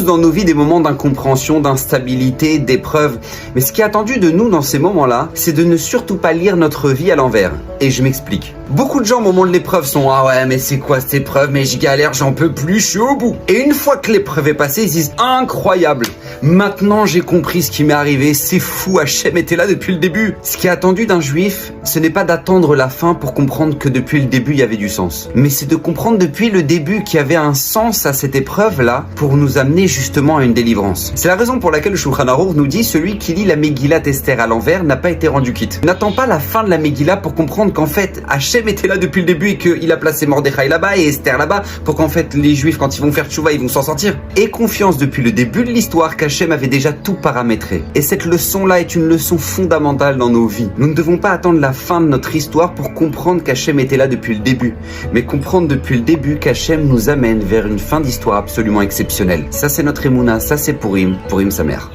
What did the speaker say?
Dans nos vies, des moments d'incompréhension, d'instabilité, d'épreuve. Mais ce qui est attendu de nous dans ces moments-là, c'est de ne surtout pas lire notre vie à l'envers. Et je m'explique. Beaucoup de gens au moment de l'épreuve sont « Ah ouais, mais c'est quoi cette épreuve? Mais je galère, j'en peux plus, je suis au bout !» Et une fois que l'épreuve est passée, ils disent « Incroyable! Maintenant j'ai compris ce qui m'est arrivé, c'est fou, Hachem était là depuis le début !» Ce qui est attendu d'un juif, ce n'est pas d'attendre la fin pour comprendre que depuis le début il y avait du sens. Mais c'est de comprendre depuis le début qu'il y avait un sens à cette épreuve-là pour nous amener justement à une délivrance. C'est la raison pour laquelle le Shulchan Aruch nous dit celui qui lit la Megillat Esther à l'envers n'a pas été rendu quitte. N'attends pas la fin de la Megillah pour comprendre qu'en fait Hachem était là depuis le début et qu'il a placé Mordechai là-bas et Esther là-bas pour qu'en fait les juifs quand ils vont faire tchouva ils vont s'en sortir. Aie confiance depuis le début de l'histoire qu'Hachem avait déjà tout paramétré. Et cette leçon-là est une leçon fondamentale dans nos vies. Nous ne devons pas attendre la fin de notre histoire pour comprendre qu'Hachem était là depuis le début, mais comprendre depuis le début qu'Hachem nous amène vers une fin d'histoire absolument exceptionnelle. Ça c'est notre Emouna, ça c'est Purim, Purim sa mère.